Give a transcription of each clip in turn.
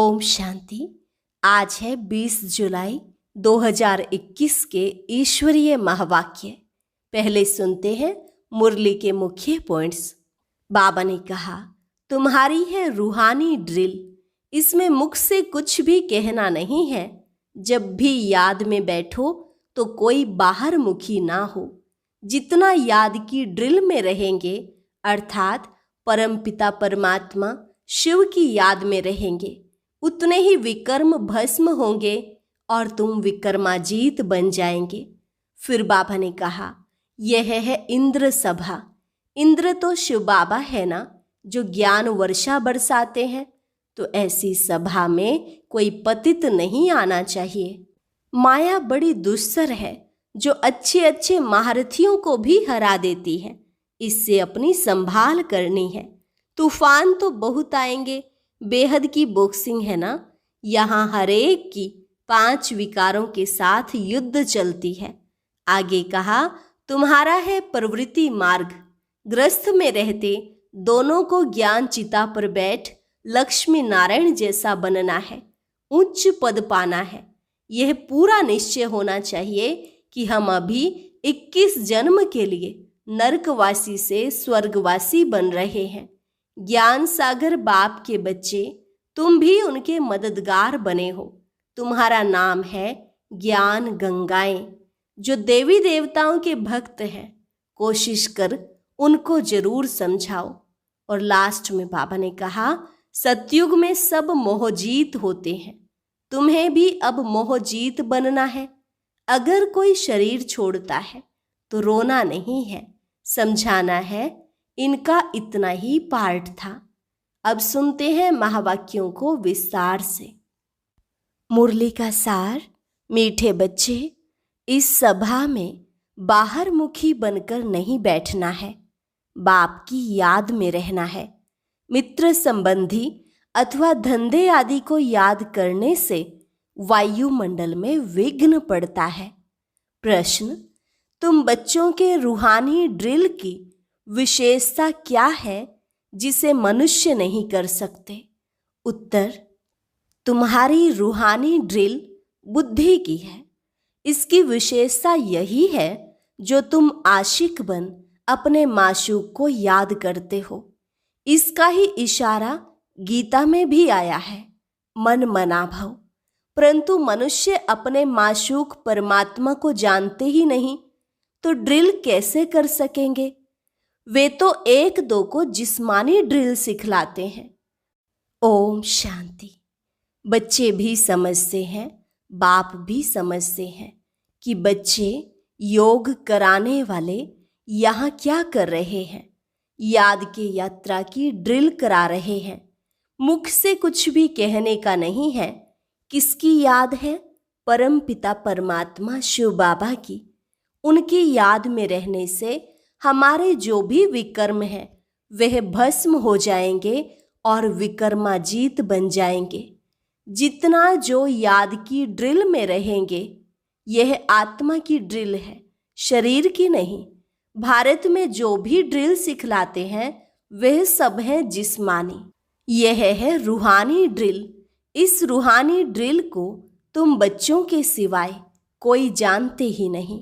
ओम शांति। आज है 20 जुलाई 2021 के ईश्वरीय महावाक्य। पहले सुनते हैं मुरली के मुख्य पॉइंट्स। बाबा ने कहा, तुम्हारी है रूहानी ड्रिल, इसमें मुख से कुछ भी कहना नहीं है। जब भी याद में बैठो तो कोई बाहर मुखी ना हो। जितना याद की ड्रिल में रहेंगे अर्थात परमपिता परमात्मा शिव की याद में रहेंगे, उतने ही विकर्म भस्म होंगे और तुम विकर्माजीत बन जाएंगे। फिर बाबा ने कहा, यह है इंद्र सभा। इंद्र तो शिव बाबा है ना, जो ज्ञान वर्षा बरसाते हैं। तो ऐसी सभा में कोई पतित नहीं आना चाहिए। माया बड़ी दुस्सर है, जो अच्छे अच्छे महारथियों को भी हरा देती है। इससे अपनी संभाल करनी है। तूफान तो बहुत आएंगे, बेहद की बॉक्सिंग है ना। यहाँ हर एक की 5 विकारों के साथ युद्ध चलती है। आगे कहा, तुम्हारा है प्रवृत्ति मार्ग। ग्रस्त में रहते दोनों को ज्ञान चिता पर बैठ लक्ष्मी नारायण जैसा बनना है, उच्च पद पाना है। यह पूरा निश्चय होना चाहिए कि हम अभी 21 जन्म के लिए नरकवासी से स्वर्गवासी बन रहे हैं। ज्ञान सागर बाप के बच्चे, तुम भी उनके मददगार बने हो। तुम्हारा नाम है ज्ञान गंगाएं। जो देवी देवताओं के भक्त हैं, कोशिश कर उनको जरूर समझाओ। और लास्ट में बाबा ने कहा, सतयुग में सब मोहजीत होते हैं, तुम्हें भी अब मोहजीत बनना है। अगर कोई शरीर छोड़ता है तो रोना नहीं है, समझाना है। इनका इतना ही पार्ट था। अब सुनते हैं महावाक्यों को विस्तार से। मुरली का सार। मीठे बच्चे, इस सभा में बाहर मुखी बनकर नहीं बैठना है, बाप की याद में रहना है। मित्र संबंधी अथवा धंधे आदि को याद करने से वायुमंडल में विघ्न पड़ता है। प्रश्न, तुम बच्चों के रूहानी ड्रिल की विशेषता क्या है जिसे मनुष्य नहीं कर सकते? उत्तर, तुम्हारी रूहानी ड्रिल बुद्धि की है। इसकी विशेषता यही है जो तुम आशिक बन अपने माशूक को याद करते हो। इसका ही इशारा गीता में भी आया है, मन मना भव। परंतु मनुष्य अपने माशूक परमात्मा को जानते ही नहीं, तो ड्रिल कैसे कर सकेंगे? वे तो एक दो को जिस्मानी ड्रिल सिखलाते हैं। ओम शांति। बच्चे भी समझते हैं, बाप भी समझते हैं कि बच्चे योग कराने वाले यहाँ क्या कर रहे हैं। याद की यात्रा की ड्रिल करा रहे हैं। मुख से कुछ भी कहने का नहीं है। किसकी याद है? परम पिता परमात्मा शिव बाबा की। उनकी याद में रहने से हमारे जो भी विकर्म हैं वह भस्म हो जाएंगे और विकर्माजीत बन जाएंगे। जितना जो याद की ड्रिल में रहेंगे, यह आत्मा की ड्रिल है, शरीर की नहीं। भारत में जो भी ड्रिल सिखलाते हैं वह सब है जिस्मानी। यह है रूहानी ड्रिल। इस रूहानी ड्रिल को तुम बच्चों के सिवाय कोई जानते ही नहीं।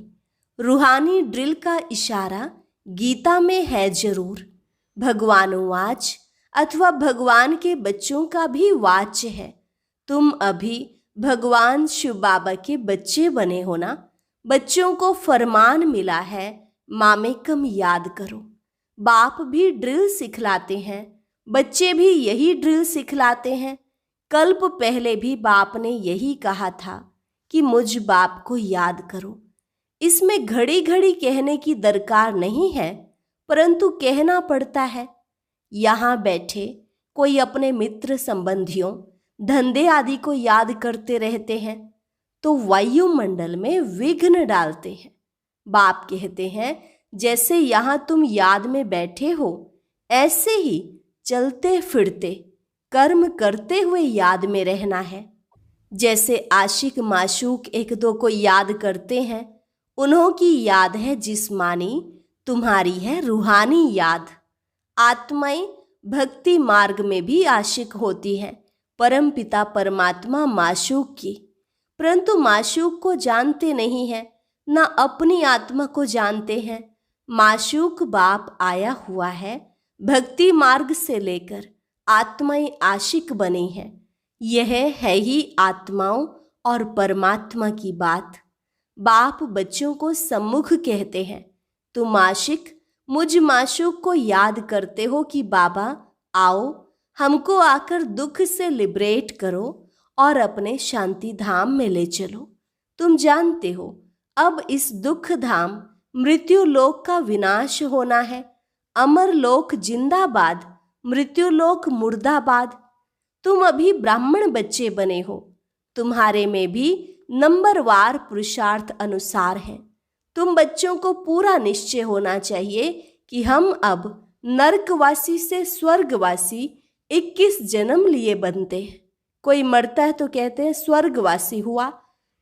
रूहानी ड्रिल का इशारा गीता में है जरूर। भगवान वाच अथवा भगवान के बच्चों का भी वाच्य है। तुम अभी भगवान शिव बाबा के बच्चे बने हो ना। बच्चों को फरमान मिला है, मामेकम याद करो। बाप भी ड्रिल सिखलाते हैं, बच्चे भी यही ड्रिल सिखलाते हैं। कल्प पहले भी बाप ने यही कहा था कि मुझ बाप को याद करो। इसमें घड़ी घड़ी कहने की दरकार नहीं है, परंतु कहना पड़ता है। यहाँ बैठे कोई अपने मित्र संबंधियों धंधे आदि को याद करते रहते हैं तो वायुमंडल में विघ्न डालते हैं। बाप कहते हैं, जैसे यहाँ तुम याद में बैठे हो, ऐसे ही चलते फिरते कर्म करते हुए याद में रहना है। जैसे आशिक माशूक एक दो को याद करते हैं, उन्हों की याद है जिस्मानी, तुम्हारी है रूहानी याद। आत्माएं भक्ति मार्ग में भी आशिक होती है, परमपिता परमात्मा माशूक की, परंतु माशूक को जानते नहीं हैं, न अपनी आत्मा को जानते हैं। माशूक बाप आया हुआ है, भक्ति मार्ग से लेकर आत्माएं आशिक बनी हैं। यह है ही आत्माओं और परमात्मा की बात। बाप बच्चों को सम्मुख कहते हैं, तुम आशिक मुझ माशूक को याद करते हो कि बाबा आओ, हमको आकर दुख से लिबरेट करो और अपने शांति धाम में ले चलो। तुम जानते हो अब इस दुख धाम मृत्यु लोक का विनाश होना है। अमर लोक जिंदाबाद, मृत्यु लोक मुर्दाबाद। तुम अभी ब्राह्मण बच्चे बने हो, तुम्हारे में भी नंबरवार पुरुषार्थ अनुसार है। तुम बच्चों को पूरा निश्चय होना चाहिए कि हम अब नरकवासी से स्वर्गवासी 21 जन्म लिए बनते हैं। कोई मरता है तो कहते हैं स्वर्गवासी हुआ,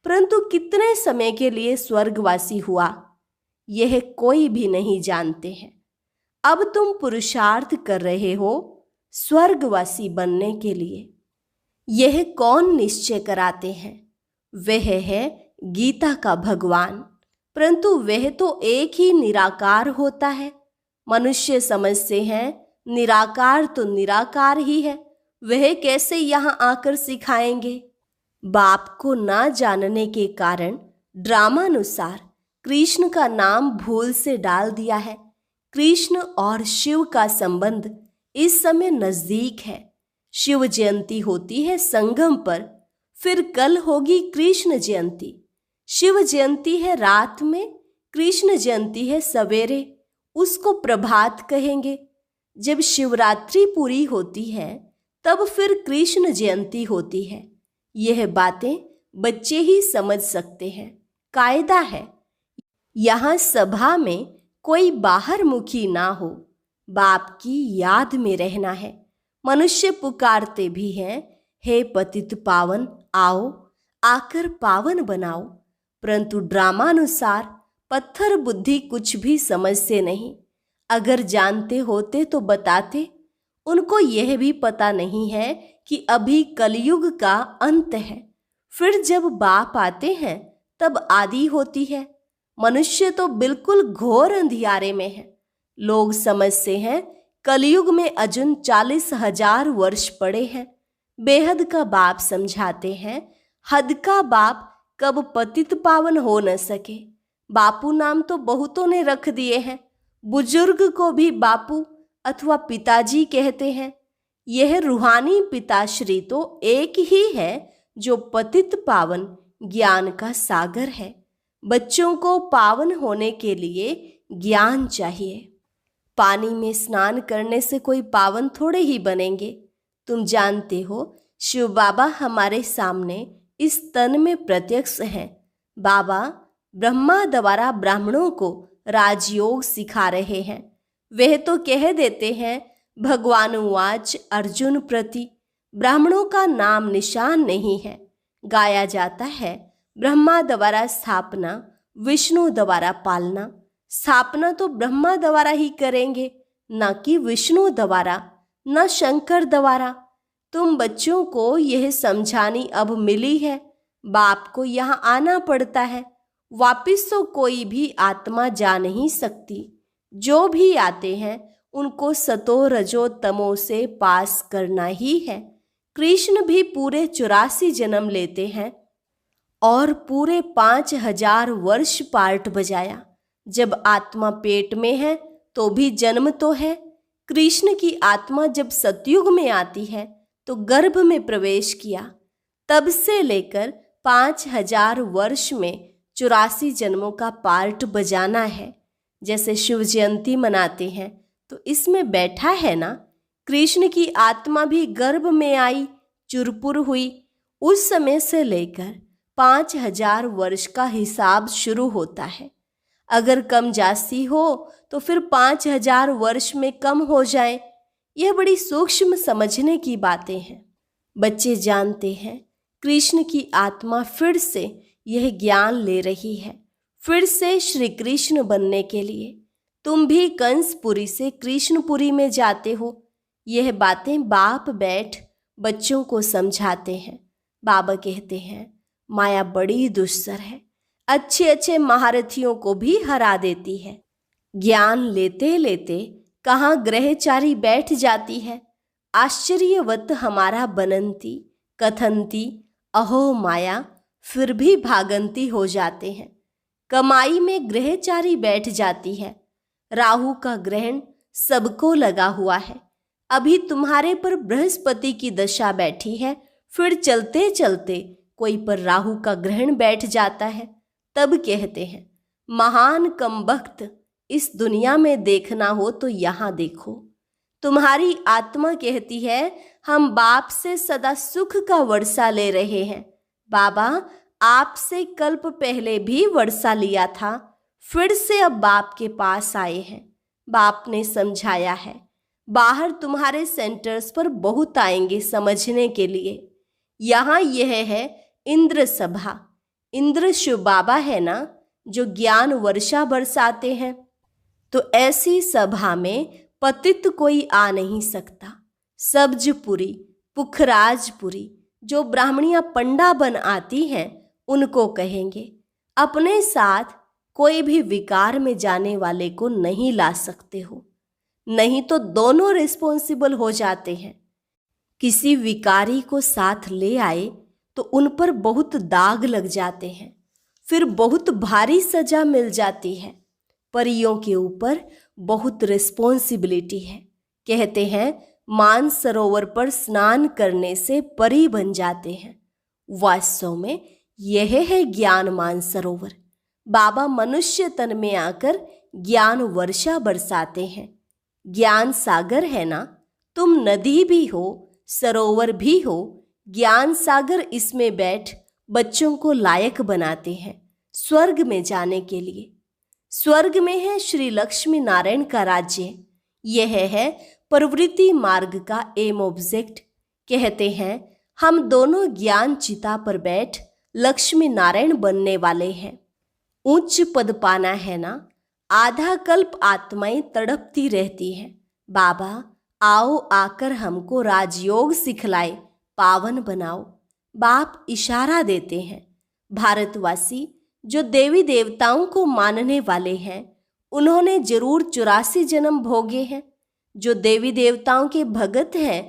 परंतु कितने समय के लिए स्वर्गवासी हुआ यह कोई भी नहीं जानते हैं। अब तुम पुरुषार्थ कर रहे हो स्वर्गवासी बनने के लिए। यह कौन निश्चय कराते हैं? वह है गीता का भगवान, परंतु वह तो एक ही निराकार होता है। मनुष्य समझते हैं निराकार तो निराकार ही है, वह कैसे यहाँ आकर सिखाएंगे। बाप को ना जानने के कारण ड्रामानुसार कृष्ण का नाम भूल से डाल दिया है। कृष्ण और शिव का संबंध इस समय नजदीक है। शिव जयंती होती है संगम पर, फिर कल होगी कृष्ण जयंती। शिव जयंती है रात में, कृष्ण जयंती है सवेरे, उसको प्रभात कहेंगे। जब शिवरात्रि पूरी होती है तब फिर कृष्ण जयंती होती है। यह बातें बच्चे ही समझ सकते हैं। कायदा है यहाँ सभा में कोई बाहर मुखी ना हो, बाप की याद में रहना है। मनुष्य पुकारते भी हैं, हे पतित पावन आओ, आकर पावन बनाओ, परंतु ड्रामानुसार पत्थर बुद्धि कुछ भी समझते नहीं। अगर जानते होते तो बताते। उनको यह भी पता नहीं है कि अभी कलयुग का अंत है, फिर जब बाप आते हैं तब आदि होती है। मनुष्य तो बिल्कुल घोर अंधियारे में है। लोग समझते हैं कलयुग में अजुन 40,000 वर्ष पड़े हैं। बेहद का बाप समझाते हैं हद का बाप कब पतित पावन हो न सके। बापू नाम तो बहुतों ने रख दिए हैं, बुजुर्ग को भी बापू अथवा पिताजी कहते हैं। यह रूहानी पिताश्री तो एक ही है जो पतित पावन ज्ञान का सागर है। बच्चों को पावन होने के लिए ज्ञान चाहिए। पानी में स्नान करने से कोई पावन थोड़े ही बनेंगे। तुम जानते हो शिव बाबा हमारे सामने इस तन में प्रत्यक्ष हैं। बाबा ब्रह्मा द्वारा ब्राह्मणों को राजयोग सिखा रहे हैं। वह तो कह देते हैं भगवान वाच अर्जुन प्रति, ब्राह्मणों का नाम निशान नहीं है। गाया जाता है ब्रह्मा द्वारा स्थापना, विष्णु द्वारा पालना। स्थापना तो ब्रह्मा द्वारा ही करेंगे, न कि विष्णु द्वारा, न शंकर द्वारा। तुम बच्चों को यह समझानी अब मिली है। बाप को यहाँ आना पड़ता है। वापिस तो कोई भी आत्मा जा नहीं सकती। जो भी आते हैं उनको सतो रजो तमो से पास करना ही है। कृष्ण भी पूरे 84 जन्म लेते हैं और पूरे 5000 वर्ष पार्ट बजाया। जब आत्मा पेट में है तो भी जन्म तो है। कृष्ण की आत्मा जब सतयुग में आती है तो गर्भ में प्रवेश किया। तब से लेकर 5000 वर्ष में 84 जन्मों का पार्ट बजाना है। जैसे शिव जयंती मनाते हैं तो इसमें बैठा है ना, कृष्ण की आत्मा भी गर्भ में आई, चुरपुर हुई। उस समय से लेकर 5000 वर्ष का हिसाब शुरू होता है। अगर कम जास्ती हो तो फिर 5000 वर्ष में कम हो जाए। यह बड़ी सूक्ष्म समझने की बातें हैं। बच्चे जानते हैं कृष्ण की आत्मा फिर से यह ज्ञान ले रही है, फिर से श्री कृष्ण बनने के लिए। तुम भी कंसपुरी से कृष्णपुरी में जाते हो। यह बातें बाप बैठ बच्चों को समझाते हैं। बाबा कहते हैं माया बड़ी दुस्सर है, अच्छे अच्छे महारथियों को भी हरा देती है। ज्ञान लेते लेते कहाँ ग्रहचारी बैठ जाती है। आश्चर्यवत हमारा बनंती कथंती अहो माया, फिर भी भागंती हो जाते हैं। कमाई में ग्रहचारी बैठ जाती है। राहु का ग्रहण सबको लगा हुआ है। अभी तुम्हारे पर बृहस्पति की दशा बैठी है, फिर चलते चलते कोई पर राहु का ग्रहण बैठ जाता है। तब कहते हैं महान कमबख्त, इस दुनिया में देखना हो तो यहाँ देखो। तुम्हारी आत्मा कहती है हम बाप से सदा सुख का वर्षा ले रहे हैं। बाबा आपसे कल्प पहले भी वर्षा लिया था, फिर से अब बाप के पास आए हैं। बाप ने समझाया है बाहर तुम्हारे सेंटर्स पर बहुत आएंगे समझने के लिए। यहाँ यह है इंद्र सभा। इंद्र शिव बाबा है ना जो ज्ञान वर्षा बरसाते हैं। तो ऐसी सभा में पतित कोई आ नहीं सकता। सब्जपुरी पुखराजपुरी जो ब्राह्मणियां पंडा बन आती हैं उनको कहेंगे अपने साथ कोई भी विकार में जाने वाले को नहीं ला सकते हो, नहीं तो दोनों रिस्पॉन्सिबल हो जाते हैं। किसी विकारी को साथ ले आए तो उन पर बहुत दाग लग जाते हैं, फिर बहुत भारी सजा मिल जाती है। परियों के ऊपर बहुत रिस्पॉन्सिबिलिटी है। कहते हैं मानसरोवर पर स्नान करने से परी बन जाते हैं। वास्तव में यह है ज्ञान मानसरोवर। बाबा मनुष्य तन में आकर ज्ञान वर्षा बरसाते हैं। ज्ञान सागर है ना, तुम नदी भी हो सरोवर भी हो। ज्ञान सागर इसमें बैठ बच्चों को लायक बनाते हैं स्वर्ग में जाने के लिए। स्वर्ग में है श्री लक्ष्मी नारायण का राज्य। यह है प्रवृत्ति मार्ग का एम ऑब्जेक्ट। कहते हैं हम दोनों ज्ञान चिता पर बैठ लक्ष्मी नारायण बनने वाले हैं। उच्च पद पाना है ना, आधा कल्प आत्माएं तड़पती रहती हैं। बाबा आओ आकर हमको राजयोग सिखलाए, पावन बनाओ। बाप इशारा देते हैं। भारतवासी जो देवी देवताओं को मानने वाले हैं उन्होंने जरूर 84 जन्म भोगे हैं। जो देवी देवताओं के भगत हैं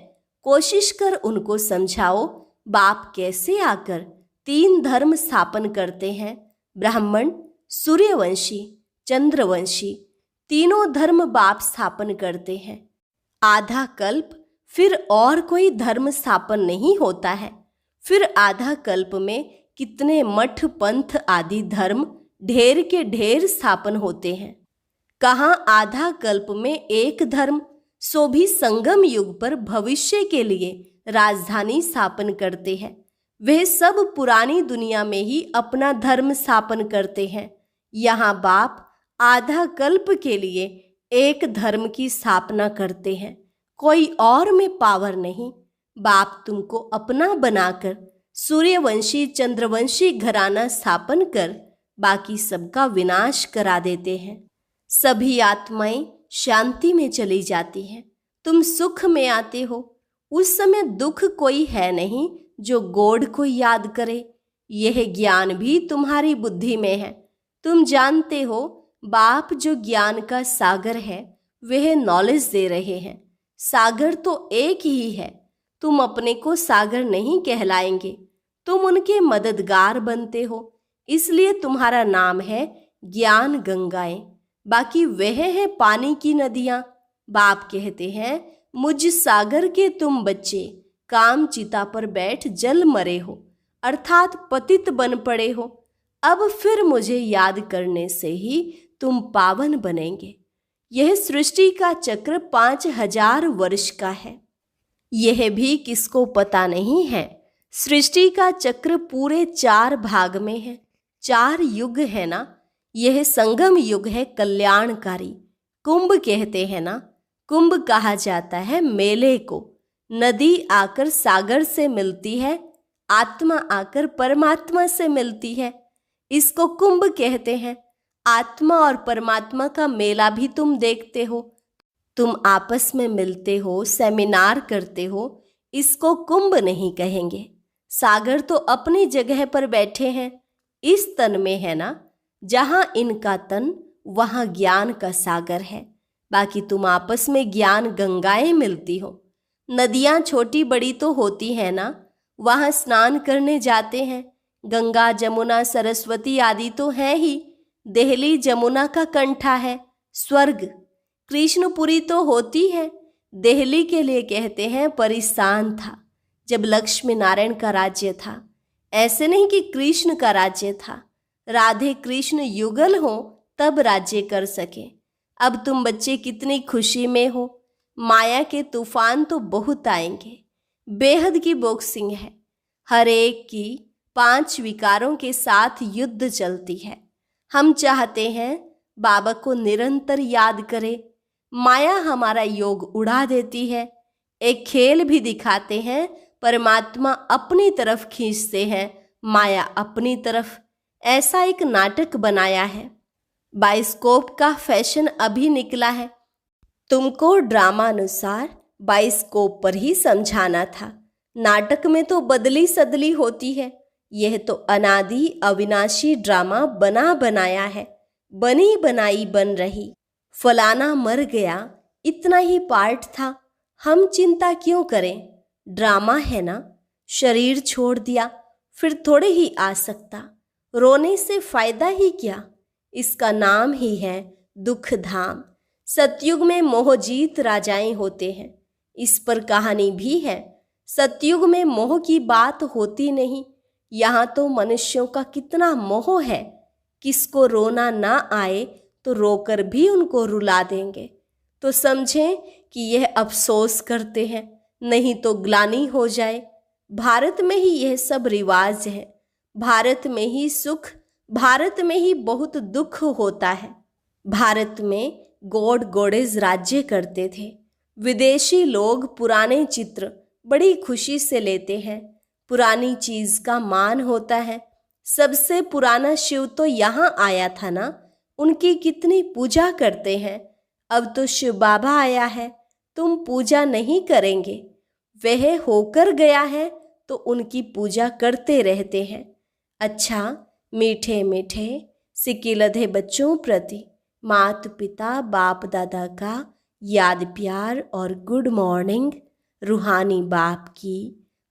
कोशिश कर उनको समझाओ बाप कैसे आकर 3 धर्म स्थापन करते हैं। ब्राह्मण, सूर्यवंशी, चंद्रवंशी, तीनों धर्म बाप स्थापन करते हैं। आधा कल्प फिर और कोई धर्म स्थापन नहीं होता है। फिर आधा कल्प में कितने मठ पंथ आदि धर्म ढेर के ढेर स्थापन होते हैं। कहाँ आधा कल्प में एक धर्म, सो भी संगम युग पर भविष्य के लिए राजधानी स्थापन करते हैं। वे सब पुरानी दुनिया में ही अपना धर्म स्थापन करते हैं। यहाँ बाप आधा कल्प के लिए एक धर्म की स्थापना करते हैं। कोई और में पावर नहीं। बाप तुमको अपना बनाकर सूर्यवंशी चंद्रवंशी घराना स्थापन कर बाकी सबका विनाश करा देते हैं। सभी आत्माएं शांति में चली जाती हैं। तुम सुख में आते हो। उस समय दुख कोई है नहीं जो गॉड को याद करे। यह ज्ञान भी तुम्हारी बुद्धि में है। तुम जानते हो बाप जो ज्ञान का सागर है वह नॉलेज दे रहे हैं। सागर तो एक ही है। तुम अपने को सागर नहीं कहलाएंगे, तुम उनके मददगार बनते हो। इसलिए तुम्हारा नाम है ज्ञान गंगाएं। बाकी वह है पानी की नदियां। बाप कहते हैं मुझ सागर के तुम बच्चे काम चिता पर बैठ जल मरे हो, अर्थात पतित बन पड़े हो। अब फिर मुझे याद करने से ही तुम पावन बनेंगे। यह सृष्टि का चक्र 5000 वर्ष का है। यह भी किसको पता नहीं है। सृष्टि का चक्र पूरे 4 भाग में है। 4 युग है ना। यह संगम युग है कल्याणकारी। कुंभ कहते हैं ना, कुंभ कहा जाता है मेले को। नदी आकर सागर से मिलती है, आत्मा आकर परमात्मा से मिलती है। इसको कुंभ कहते हैं। आत्मा और परमात्मा का मेला भी तुम देखते हो। तुम आपस में मिलते हो, सेमिनार करते हो। इसको कुंभ नहीं कहेंगे। सागर तो अपनी जगह पर बैठे हैं, इस तन में है ना। जहां इनका तन वहां ज्ञान का सागर है। बाकी तुम आपस में ज्ञान गंगाएं मिलती हो। नदियां छोटी बड़ी तो होती है ना, वहां स्नान करने जाते हैं। गंगा जमुना सरस्वती आदि तो हैं ही। देहली जमुना का कंठा है। स्वर्ग कृष्णपुरी तो होती है। देहली के लिए कहते हैं परिसान था, जब लक्ष्मी नारायण का राज्य था। ऐसे नहीं कि कृष्ण का राज्य था। राधे कृष्ण युगल हो तब राज्य कर सके। अब तुम बच्चे कितनी खुशी में हो। माया के तूफान तो बहुत आएंगे। बेहद की बॉक्सिंग है। हर एक की 5 विकारों के साथ युद्ध चलती है। हम चाहते हैं बाबा को निरंतर याद करें। माया हमारा योग उड़ा देती है। एक खेल भी दिखाते हैं, परमात्मा अपनी तरफ खींचते हैं, माया अपनी तरफ। ऐसा एक नाटक बनाया है। बाइस्कोप का फैशन अभी निकला है। तुमको ड्रामा अनुसार बाइस्कोप पर ही समझाना था। नाटक में तो बदली सदली होती है। यह तो अनादि अविनाशी ड्रामा बना बनाया है। बनी बनाई बन रही। फलाना मर गया, इतना ही पार्ट था, हम चिंता क्यों करें। ड्रामा है ना। शरीर छोड़ दिया फिर थोड़े ही आ सकता। रोने से फायदा ही क्या। इसका नाम ही है दुख धाम। सतयुग में मोहजीत राजाएं होते हैं। इस पर कहानी भी है। सतयुग में मोह की बात होती नहीं। यहाँ तो मनुष्यों का कितना मोह है। किसको रोना ना आए तो रोकर भी उनको रुला देंगे। तो समझें कि यह अफसोस करते हैं, नहीं तो ग्लानि हो जाए। भारत में ही यह सब रिवाज है। भारत में ही सुख, भारत में ही बहुत दुख होता है। भारत में गॉड गॉडेज राज्य करते थे। विदेशी लोग पुराने चित्र बड़ी खुशी से लेते हैं। पुरानी चीज का मान होता है। सबसे पुराना शिव तो यहाँ आया था ना, उनकी कितनी पूजा करते हैं। अब तो शिव बाबा आया है, तुम पूजा नहीं करेंगे। वह होकर गया है तो उनकी पूजा करते रहते हैं। अच्छा, मीठे मीठे सिकिलधे बच्चों प्रति माता पिता बाप दादा का याद प्यार और गुड मॉर्निंग। रूहानी बाप की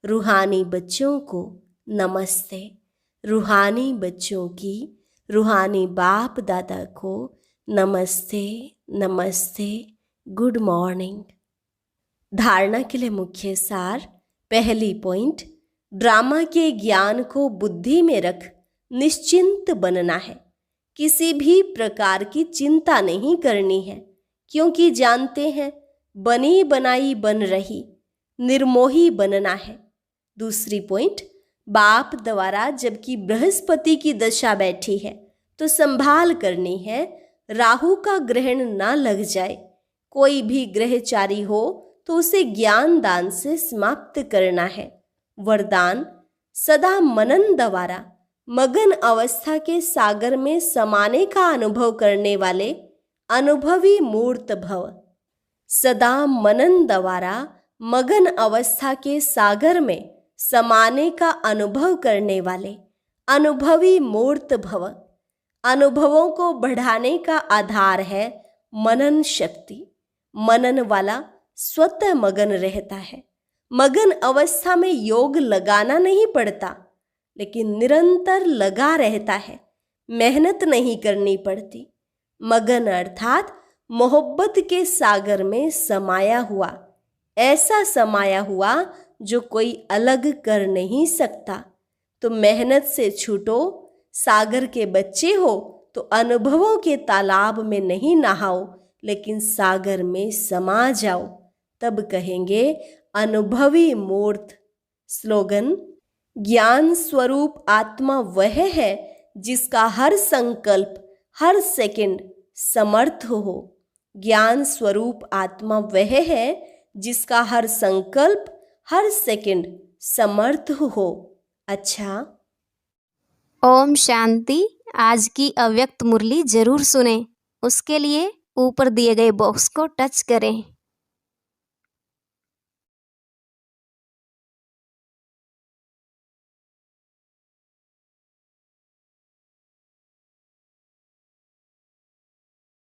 रूहानी बच्चों को नमस्ते। रूहानी बच्चों की रूहानी बाप दादा को नमस्ते नमस्ते, गुड मॉर्निंग। धारणा के लिए मुख्य सार। पहली पॉइंट, ड्रामा के ज्ञान को बुद्धि में रख निश्चिंत बनना है। किसी भी प्रकार की चिंता नहीं करनी है, क्योंकि जानते हैं बनी बनाई बन रही। निर्मोही बनना है। दूसरी पॉइंट, बाप द्वारा जबकि बृहस्पति की दशा बैठी है तो संभाल करनी है, राहु का ग्रहण ना लग जाए। कोई भी ग्रहचारी हो तो उसे ज्ञान दान से समाप्त करना है। वरदान, सदा मनन द्वारा मगन अवस्था के सागर में समाने का अनुभव करने वाले अनुभवी मूर्त भव। सदा मनन द्वारा मगन अवस्था के सागर में समाने का अनुभव करने वाले अनुभवी मूर्त भव। अनुभवों को बढ़ाने का आधार है मनन शक्ति। मनन वाला स्वतः मगन रहता है। मगन अवस्था में योग लगाना नहीं पड़ता, लेकिन निरंतर लगा रहता है। मेहनत नहीं करनी पड़ती। मगन अर्थात मोहब्बत के सागर में समाया हुआ। ऐसा समाया हुआ जो कोई अलग कर नहीं सकता। तो मेहनत से छूटो। सागर के बच्चे हो तो अनुभवों के तालाब में नहीं नहाओ, लेकिन सागर में समा जाओ, तब कहेंगे अनुभवी मूर्त। स्लोगन, ज्ञान स्वरूप आत्मा वह है जिसका हर संकल्प हर सेकंड समर्थ हो। ज्ञान स्वरूप आत्मा वह है जिसका हर संकल्प हर सेकंड समर्थ हो। अच्छा, ओम शांति। आज की अव्यक्त मुरली जरूर सुने। उसके लिए ऊपर दिए गए बॉक्स को टच करें।